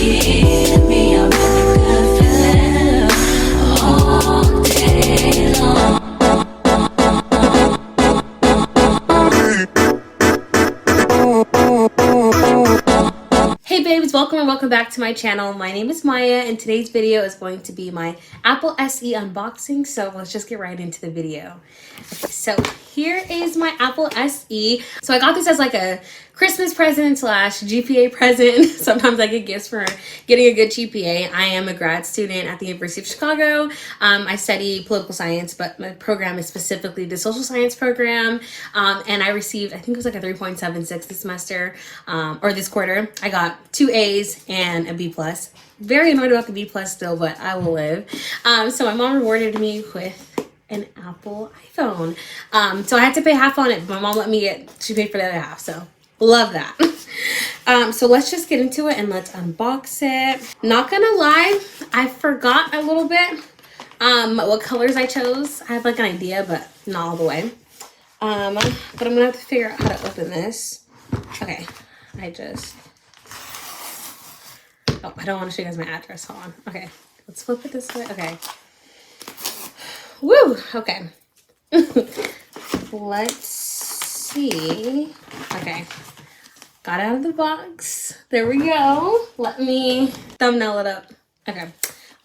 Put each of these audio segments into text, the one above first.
give me a really good feeling all day long. Hey babes, welcome and welcome back to my channel. My name is Maya and today's video is going to be my Apple SE unboxing. So let's just get right into the video. Okay, so here is my Apple SE. So I got this as like a Christmas present slash GPA present. Sometimes I get gifts for getting a good GPA. I am a grad student at the University of Chicago. I study political science, but my program is specifically the social science program. And I received, I think it was like a 3.76 this semester, or this quarter. I got 2 A's and a B plus. Very annoyed about the B plus still, but I will live. So my mom rewarded me with an Apple iPhone. So I had to pay half on it, but my mom let me she paid for the other half. So love that. So let's just get into it and let's unbox it. Not gonna lie, I forgot a little bit what colors I chose. I have like an idea, but not all the way. But I'm gonna have to figure out how to open this. Okay, I don't want to show you guys my address. Hold on. Okay, let's flip it this way. Okay. Woo! Okay. Let's see. Okay. Got out of the box. There we go. Let me thumbnail it up. Okay.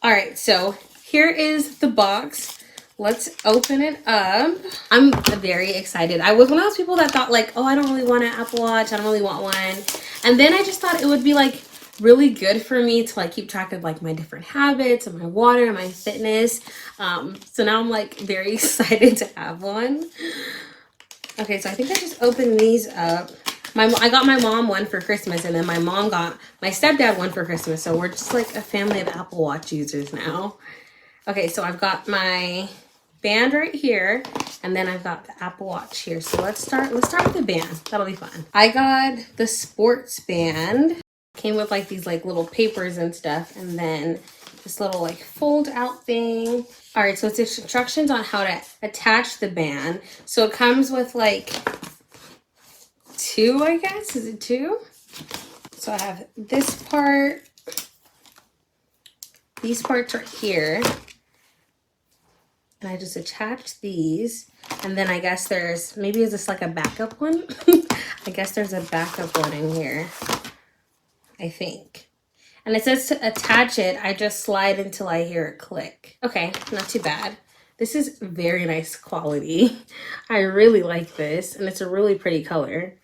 All right. So here is the box. Let's open it up. I'm very excited. I was one of those people that thought like, oh, I don't really want an Apple Watch. I don't really want one. And then I just thought it would be like really good for me to like keep track of like my different habits and my water and my fitness. So now I'm like very excited to have one. Okay, so I think I just opened these up. I got my mom one for Christmas, and then my mom got my stepdad one for Christmas. So we're just like a family of Apple Watch users now. Okay, so I've got my band right here, and then I've got the Apple Watch here. So let's start with the band. That'll be fun. I got the sports band. Came with like these like little papers and stuff, and then this little like fold out thing. All right, so it's instructions on how to attach the band. So it comes with like 2, I guess. Is it 2? So I have this part, these parts right here, and I just attach these. And then I guess maybe is this like a backup one? I guess there's a backup one in here, I think. And it says to attach it, I just slide until I hear it click. Okay, not too bad. This is very nice quality. I really like this, and it's a really pretty color.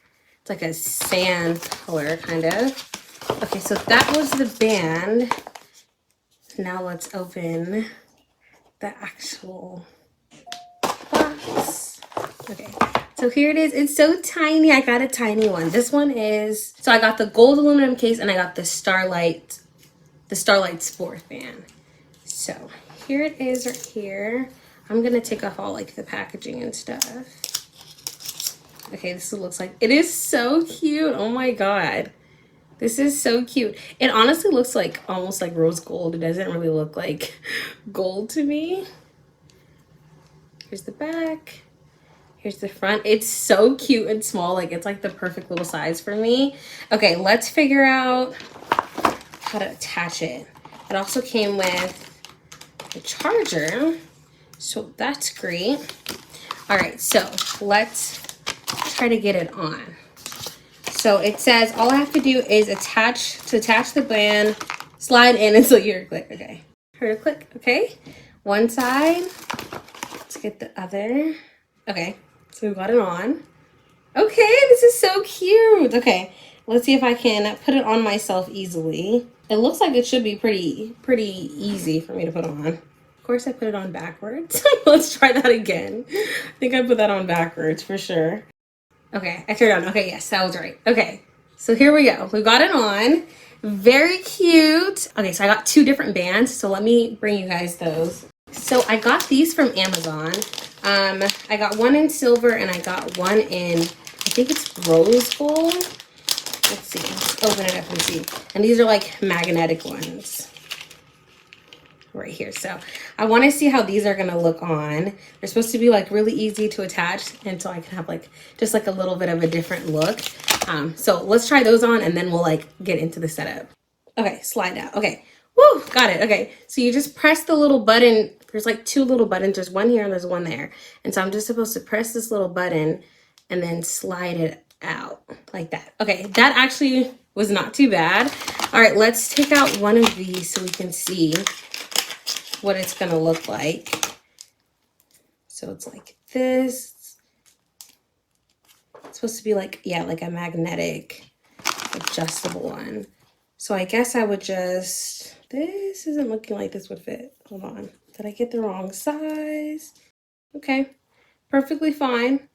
It's like a sand color, kind of. Okay, so that was the band. Now let's open the actual box. Okay. So here it is. It's so tiny. I got a tiny one. This one is, so I got the gold aluminum case, and I got the Starlight Sport band. So here it is right here. I'm gonna take off all like the packaging and stuff. Okay, this looks like, it is so cute. Oh my God. This is so cute. It honestly looks like almost like rose gold. It doesn't really look like gold to me. Here's the back. Here's the front. It's so cute and small. Like it's like the perfect little size for me. Okay, let's figure out how to attach it. It also came with a charger, so that's great. All right, so let's try to get it on. So it says all I have to do is attach the band, slide in until you hear a click. Okay, heard a click. Okay, one side. Let's get the other. Okay. So we got it on. Okay, this is so cute. Okay, let's see if I can put it on myself easily. It looks like it should be pretty easy for me to put on. Of course, I put it on backwards. Let's try that again. I think I put that on backwards for sure. Okay, I turned it on. Okay, yes, that was right. Okay, so here we go. We got it on. Very cute. Okay, so I got 2 different bands. So let me bring you guys those. So I got these from Amazon. I got one in silver and I got one in, I think it's rose gold. Let's see, let's open it up and see. And these are like magnetic ones right here. So I want to see how these are going to look on. They're supposed to be like really easy to attach, and so I can have like just like a little bit of a different look. So let's try those on and then we'll like get into the setup. Okay, slide out. Okay. Woo, got it. Okay, so you just press the little button. There's like two little buttons. There's one here and there's one there. And so I'm just supposed to press this little button and then slide it out like that. Okay, that actually was not too bad. All right, let's take out one of these so we can see what it's gonna look like. So it's like this. It's supposed to be like, yeah, like a magnetic adjustable one. So I guess I would just, this isn't looking like this would fit. Hold on. Did I get the wrong size? Okay, perfectly fine.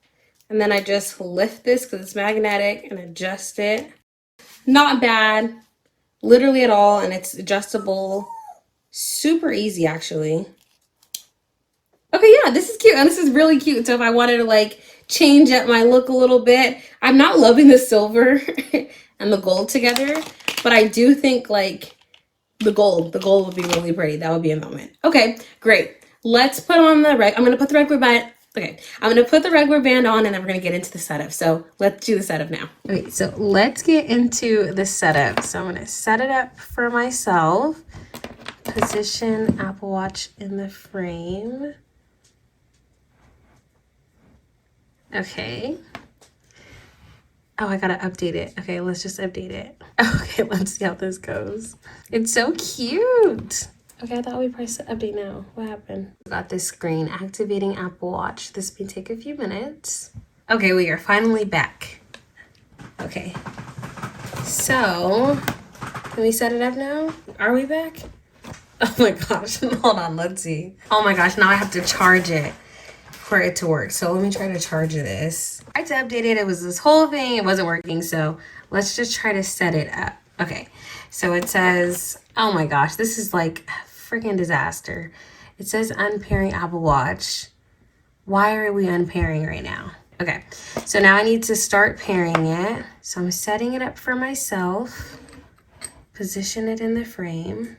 And then I just lift this because it's magnetic and adjust it. Not bad, literally at all. And it's adjustable. Super easy, actually. Okay, yeah, this is cute. And this is really cute. So if I wanted to like change up my look a little bit, I'm not loving the silver and the gold together. But I do think like the gold would be really pretty. That would be a moment. Okay, great. Let's put on the I'm gonna put the regular band. Okay, I'm gonna put the regular band on and then we're gonna get into the setup. So let's do the setup now. Okay, so let's get into the setup. So I'm gonna set it up for myself. Position Apple Watch in the frame. Okay. Oh, I gotta update it. Okay, let's just update it. Okay, let's see how this goes. It's so cute. Okay, I thought we pressed the update now. What happened? Got this screen activating Apple Watch. This may take a few minutes. Okay, we are finally back. Okay. So, can we set it up now? Are we back? Oh my gosh, hold on, let's see. Oh my gosh, now I have to charge it for it to work. So let me try to charge this. I tried to update it. It was this whole thing. It wasn't working. So let's just try to set it up. Okay. So it says, oh my gosh, this is like a freaking disaster. It says unpairing Apple Watch. Why are we unpairing right now? Okay. So now I need to start pairing it. So I'm setting it up for myself. Position it in the frame.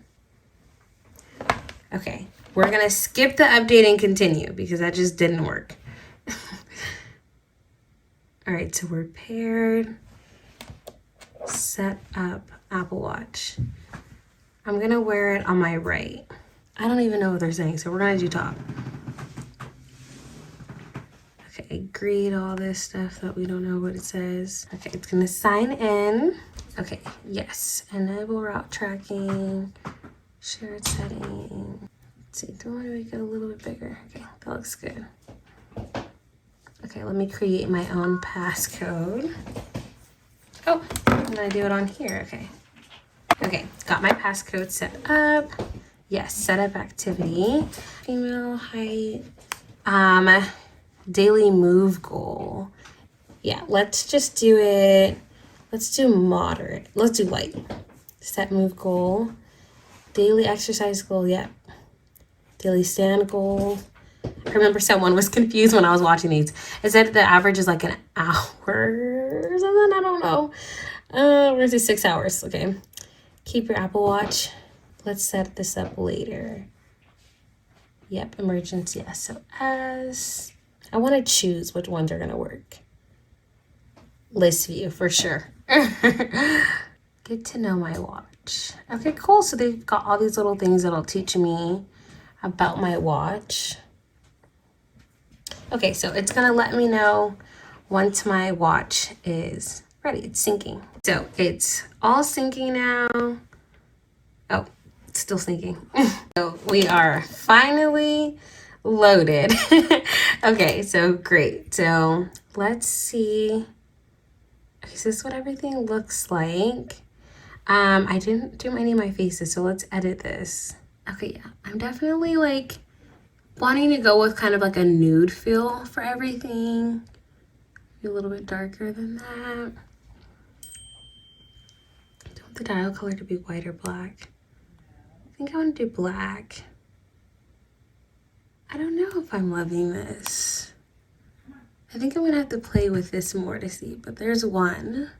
Okay. We're going to skip the update and continue because that just didn't work. All right, so we're paired. Set up Apple Watch. I'm going to wear it on my right. I don't even know what they're saying, so we're going to do top. Okay, agree to all this stuff that we don't know what it says. Okay, it's going to sign in. Okay, yes. Enable route tracking. Shared setting. Let's see, do I want to make it a little bit bigger? Okay, that looks good. Okay, let me create my own passcode. Oh, I'm gonna do it on here, okay. Okay, got my passcode set up. Yes, set up activity. Female height. Daily move goal. Yeah, let's just do it. Let's do moderate. Let's do light. Set move goal. Daily exercise goal, yep. Daily stand goal. I remember someone was confused when I was watching these. It said the average is like an hour or something. I don't know. We're gonna do 6 hours. Okay. Keep your Apple Watch. Let's set this up later. Yep, emergency SOS. I want to choose which ones are gonna work. List view for sure. Get to know my watch. Okay, cool. So they've got all these little things that'll teach me about my watch. Okay, so it's gonna let me know once my watch is ready. It's syncing. So it's all syncing now. Oh, it's still syncing. So we are finally loaded. Okay, so great. So let's see. Okay, so this is what everything looks like. I didn't do any of my faces, so let's edit this. Okay, yeah, I'm definitely like wanting to go with kind of like a nude feel for everything. Be a little bit darker than that. I don't want the dial color to be white or black. I think I want to do black. I don't know if I'm loving this. I think I'm gonna have to play with this more to see, but there's one.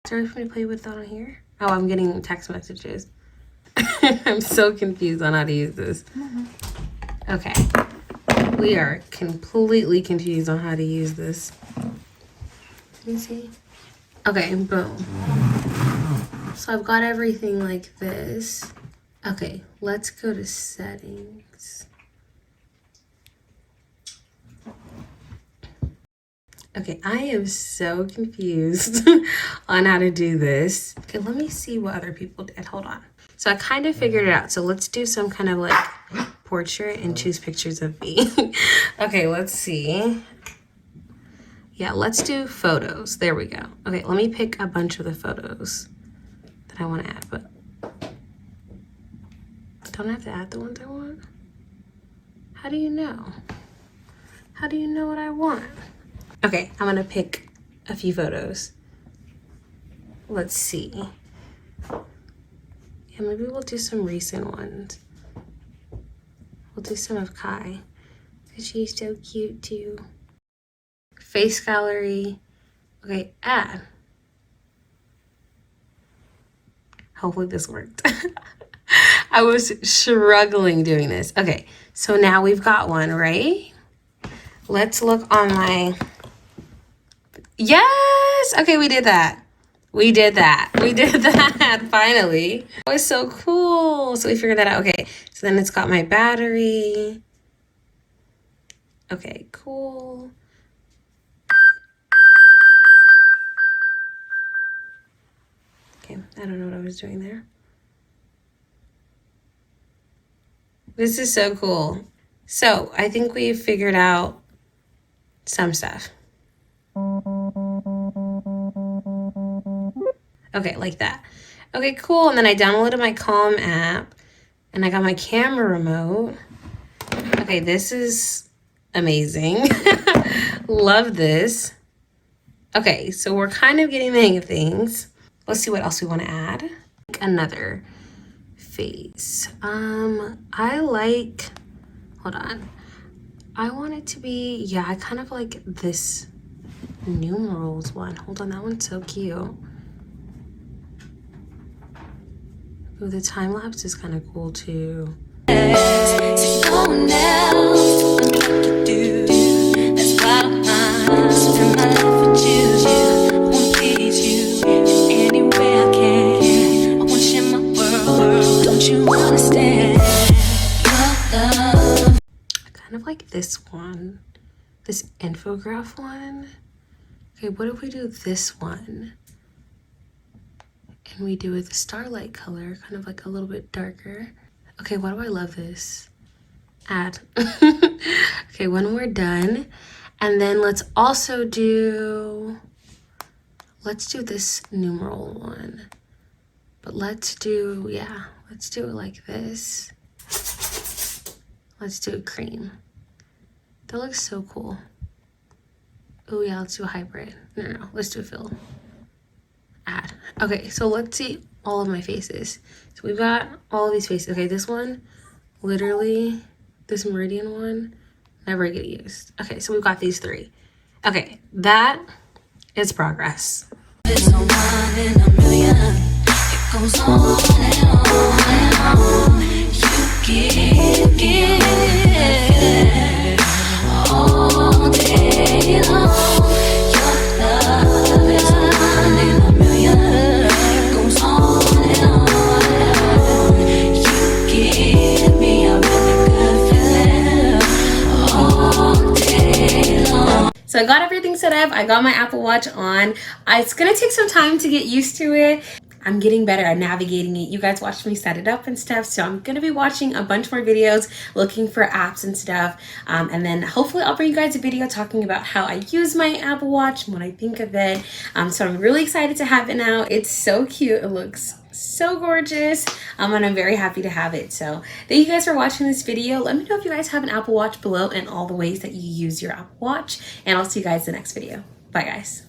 Is there anything to play with on here? Oh, I'm getting text messages. I'm so confused on how to use this. Okay. We are completely confused on how to use this. Let me see. Okay, boom. So I've got everything like this. Okay, let's go to settings. Okay, I am so confused on how to do this. Okay, let me see what other people did. Hold on. So I kind of figured it out. So let's do some kind of like portrait and choose pictures of me. Okay, let's see. Yeah, let's do photos. There we go. Okay, let me pick a bunch of the photos that I want to add, but don't I have to add the ones I want? How do you know? How do you know what I want? Okay, I'm gonna pick a few photos. Let's see. Yeah, maybe we'll do some recent ones. We'll do some of Kai, because she's so cute too. Face gallery. Okay, add. Hopefully this worked. I was struggling doing this. Okay, so now we've got one, right? Let's look on my... Yes! Okay, we did that. We did that. We did that, finally. That was so cool. So we figured that out. Okay, so then it's got my battery. Okay, cool. Okay, I don't know what I was doing there. This is so cool. So I think we've figured out some stuff. Okay, like that. Okay, cool. And then I downloaded my Calm app and I got my camera remote. Okay, this is amazing. Love this. Okay, so we're kind of getting the hang of things. Let's see what else we want to add. Another face. I like, hold on. I want it to be, yeah, I kind of like this numerals one. Hold on, that one's so cute. Ooh, the time lapse is kind of cool too. I kind of like this one, this infograph one. Okay, what if we do this one? And we do it the starlight color, kind of like a little bit darker. Okay, why do I love this? Add. Okay, when we're done, and then let's also do, let's do this numeral one. But let's do, yeah, let's do it like this. Let's do a cream. That looks so cool. Oh yeah, let's do a hybrid. No, let's do a fill. Add. Okay, so let's see all of my faces. So we've got all of these faces. Okay, this one, literally, this meridian one, never get used. Okay, so we've got these three. Okay, that is progress. There's no one in a million. It goes on and on and on. You give all day long. Your love is one in a million. It goes on and on and on. You give me a really good feeling all day long. So I got everything set up. I got my Apple Watch on. It's gonna take some time to get used to it. I'm getting better at navigating it. You guys watched me set it up and stuff. So I'm gonna be watching a bunch more videos, looking for apps and stuff. And then hopefully I'll bring you guys a video talking about how I use my Apple Watch and what I think of it. So I'm really excited to have it now. It's so cute. It looks so gorgeous. And I'm very happy to have it. So thank you guys for watching this video. Let me know if you guys have an Apple Watch below and all the ways that you use your Apple Watch. And I'll see you guys in the next video. Bye guys.